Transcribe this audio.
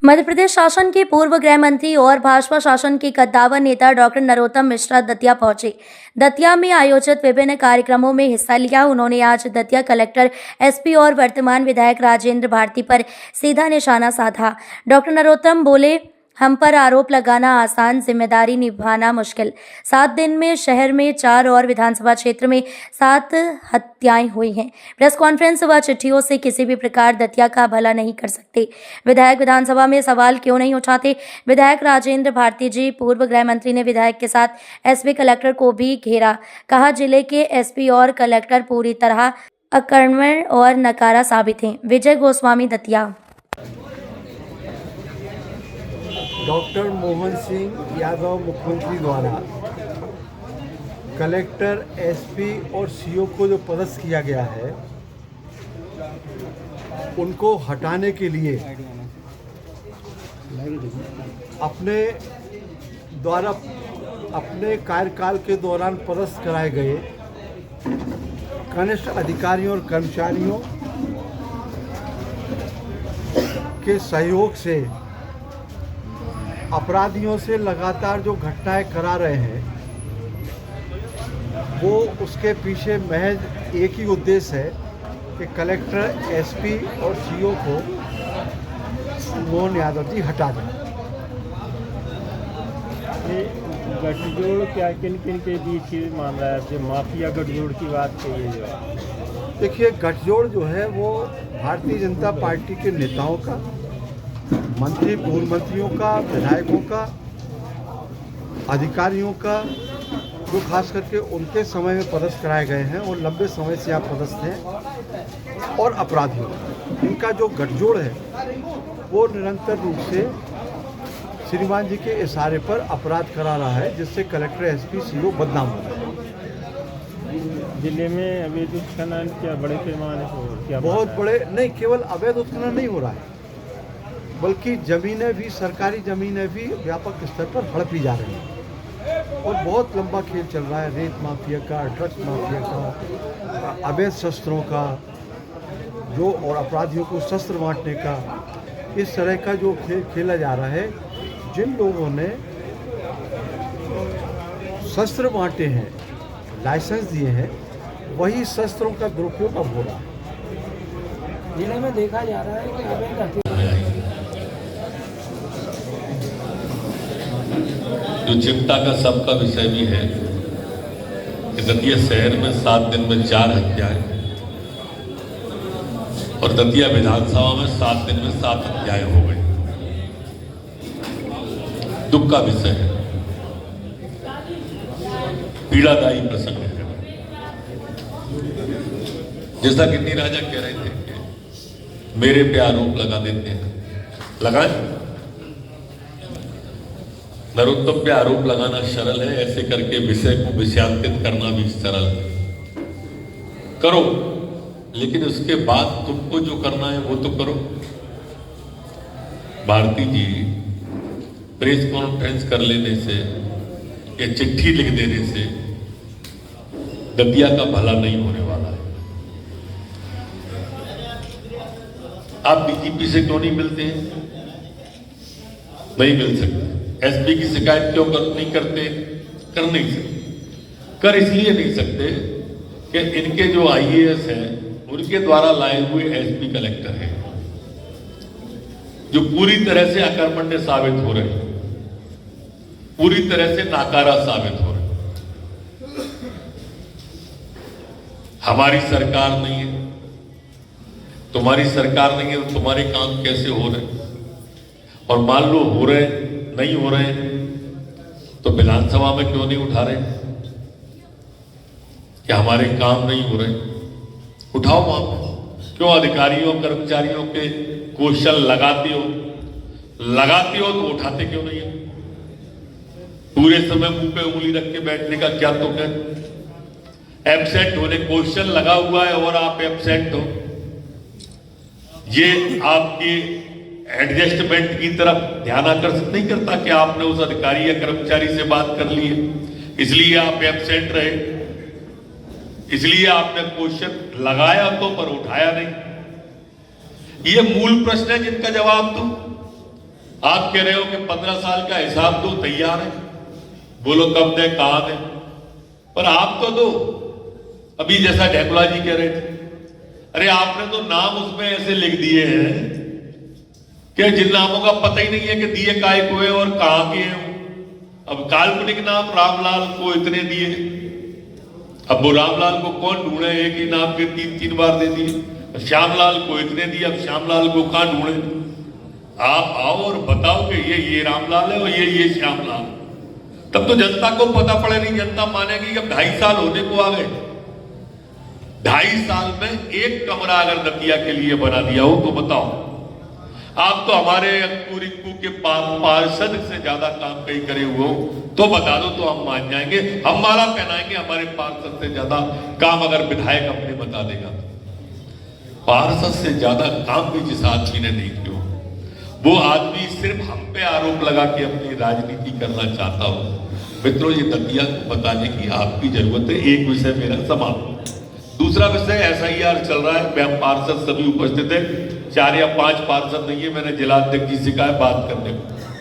मध्य प्रदेश शासन के पूर्व गृह मंत्री और भाजपा शासन के कद्दावर नेता डॉक्टर नरोत्तम मिश्रा दतिया पहुंचे। दतिया में आयोजित विभिन्न कार्यक्रमों में हिस्सा लिया। उन्होंने आज दतिया कलेक्टर, एसपी और वर्तमान विधायक राजेंद्र भारती पर सीधा निशाना साधा। डॉक्टर नरोत्तम बोले, हम पर आरोप लगाना आसान, जिम्मेदारी निभाना मुश्किल। 7 दिन में शहर में 4 और विधानसभा क्षेत्र में 7 हत्याएं हुई हैं। प्रेस कॉन्फ्रेंस व चिट्ठियों से किसी भी प्रकार दतिया का भला नहीं कर सकते। विधायक विधानसभा में सवाल क्यों नहीं उठाते? विधायक राजेंद्र भारती जी। पूर्व गृह मंत्री ने विधायक के साथ एसपी कलेक्टर को भी घेरा। कहा, जिले के एसपी और कलेक्टर पूरी तरह अकर्मण्य और नकारा साबित हैं। विजय गोस्वामी, दतिया। डॉक्टर मोहन सिंह यादव मुख्यमंत्री द्वारा कलेक्टर, एसपी और सीओ को जो पदस्थ किया गया है, उनको हटाने के लिए अपने कार्यकाल के दौरान पदस्थ कराए गए कनिष्ठ अधिकारियों और कर्मचारियों के सहयोग से अपराधियों से लगातार जो घटनाएं करा रहे हैं, वो उसके पीछे महज एक ही उद्देश्य है कि कलेक्टर, एसपी और सीओ को मोहन यादव जी हटा दें। ये गठजोड़ क्या किन किन के बीच मान रहा है? जो माफिया गठजोड़ की बात कही है, देखिए, गठजोड़ जो है वो भारतीय जनता पार्टी के नेताओं का, मंत्री, पूर्व मंत्रियों का, विधायकों का, अधिकारियों का, जो खास करके उनके समय में पदस्थ कराए गए हैं और लंबे समय से आप पदस्थ हैं, और अपराधियों का। इनका जो गठजोड़ है वो निरंतर रूप से श्रीमान जी के इशारे पर अपराध करा रहा है, जिससे कलेक्टर, एसपी, सीओ बदनाम हो रहा है। जिले में अवैध उत्खनन क्या बड़े पैमाने पर, क्या बहुत बड़े नहीं, केवल अवैध उत्खनन नहीं हो रहा है, बल्कि ज़मीनें भी, सरकारी ज़मीनें भी व्यापक स्तर पर हड़पी जा रही हैं और बहुत लंबा खेल चल रहा है। रेत माफिया का, ड्रग्स माफिया का, अवैध शस्त्रों का जो, और अपराधियों को शस्त्र बांटने का, इस तरह का जो खेल खेला जा रहा है। जिन लोगों ने शस्त्र बांटे हैं, लाइसेंस दिए हैं, वही शस्त्रों का दुरुपयोग अब हो रहा है। जिले में देखा जा रहा है कि अवैध जो चिंता का सबका विषय भी है कि दतिया शहर में 7 दिन में 4 हत्याएं और दतिया विधानसभा में 7 दिन में 7 हत्याएं हो गई। दुख का विषय है, पीड़ादायी प्रसंग है। जैसा कि नी राजा कह रहे थे कि मेरे पे आरोप लगा देते हैं, लगाएं। नरोत्तम पे आरोप लगाना सरल है, ऐसे करके विषय को विषयांकित करना भी सरल है। करो, लेकिन उसके बाद तुमको जो करना है वो तो करो। भारती जी प्रेस कॉन्फ्रेंस कर लेने से या चिट्ठी लिख देने से दतिया का भला नहीं होने वाला है। आप डीजीपी से क्यों नहीं मिलते हैं? नहीं मिल सकते। एसपी की शिकायत क्यों नहीं करते? कर नहीं सकते। कर इसलिए नहीं सकते कि इनके जो आईएएस हैं, उनके द्वारा लाए हुए एसपी कलेक्टर हैं जो पूरी तरह से अकर्मण्य साबित हो रहे हैं, पूरी तरह से नाकारा साबित हो रहे हैं। हमारी सरकार नहीं है, तुम्हारी सरकार नहीं है, तो तुम्हारे काम कैसे हो रहे हैं? और मान लो हो रहे, नहीं हो रहे तो विधानसभा में क्यों नहीं उठा रहे कि हमारे काम नहीं हो रहे? उठाओ वहां पर। क्यों अधिकारियों, कर्मचारियों के क्वेश्चन लगाते हो तो उठाते क्यों नहीं है? पूरे समय मुंह पे उंगली रख के बैठने का क्या तो है? एब्सेंट होने, क्वेश्चन लगा हुआ है और आप एब्सेंट हो, ये आपकी एडजस्टमेंट की तरफ ध्यान आकर्षित नहीं करता कि आपने उस अधिकारी या कर्मचारी से बात कर ली है, इसलिए आप एब्सेंट रहे, इसलिए आपने क्वेश्चन लगाया तो पर उठाया नहीं। ये मूल प्रश्न है जिनका जवाब दो। आप कह रहे हो कि 15 साल का हिसाब दो, तैयार है, बोलो कब दे, कहां दे, पर आप तो दो। अभी जैसा ढेकुला जी कह रहे थे, अरे आपने तो नाम उसमें ऐसे लिख दिए हैं कि जिन नामों का पता ही नहीं है कि दिए काय को है और कहां के हैं। अब काल्पनिक नाम रामलाल को इतने दिए, अब वो रामलाल को कौन ढूंढे, एक ही नाम के 3-3 बार दे दिए। श्यामलाल को इतने दिए, अब श्यामलाल को कहां ढूंढे। आप आओ और बताओ कि ये रामलाल है और ये श्यामलाल, तब तो जनता को पता पड़े। नहीं, जनता मानेगी। अब 2.5 साल होने को आ गए, 2.5 साल में एक कमरा अगर दतिया के लिए बना दिया हो तो बताओ। आप तो हमारे अंकुर इक्कू के पार्षद से ज्यादा काम कहीं करे हुए हो तो बता दो, तो हम मान जाएंगे, हम माला पहनाएंगे हमारे पार्षद से ज्यादा काम अगर विधायक अपने बता देगा। पार्षद से ज्यादा काम भी जिस आदमी ने नहीं किया, वो आदमी सिर्फ हम पे आरोप लगा के अपनी राजनीति करना चाहता हो। मित्रों, ये दतिया को बताने की आपकी जरूरत है। एक विषय मेरा समाप्त। दूसरा विषय SIR चल रहा है, पार्षद सभी उपस्थित है, 4 या 5 पार्षद नहीं है। मैंने जिलाध्यक्ष जी से कहा है बात करने को।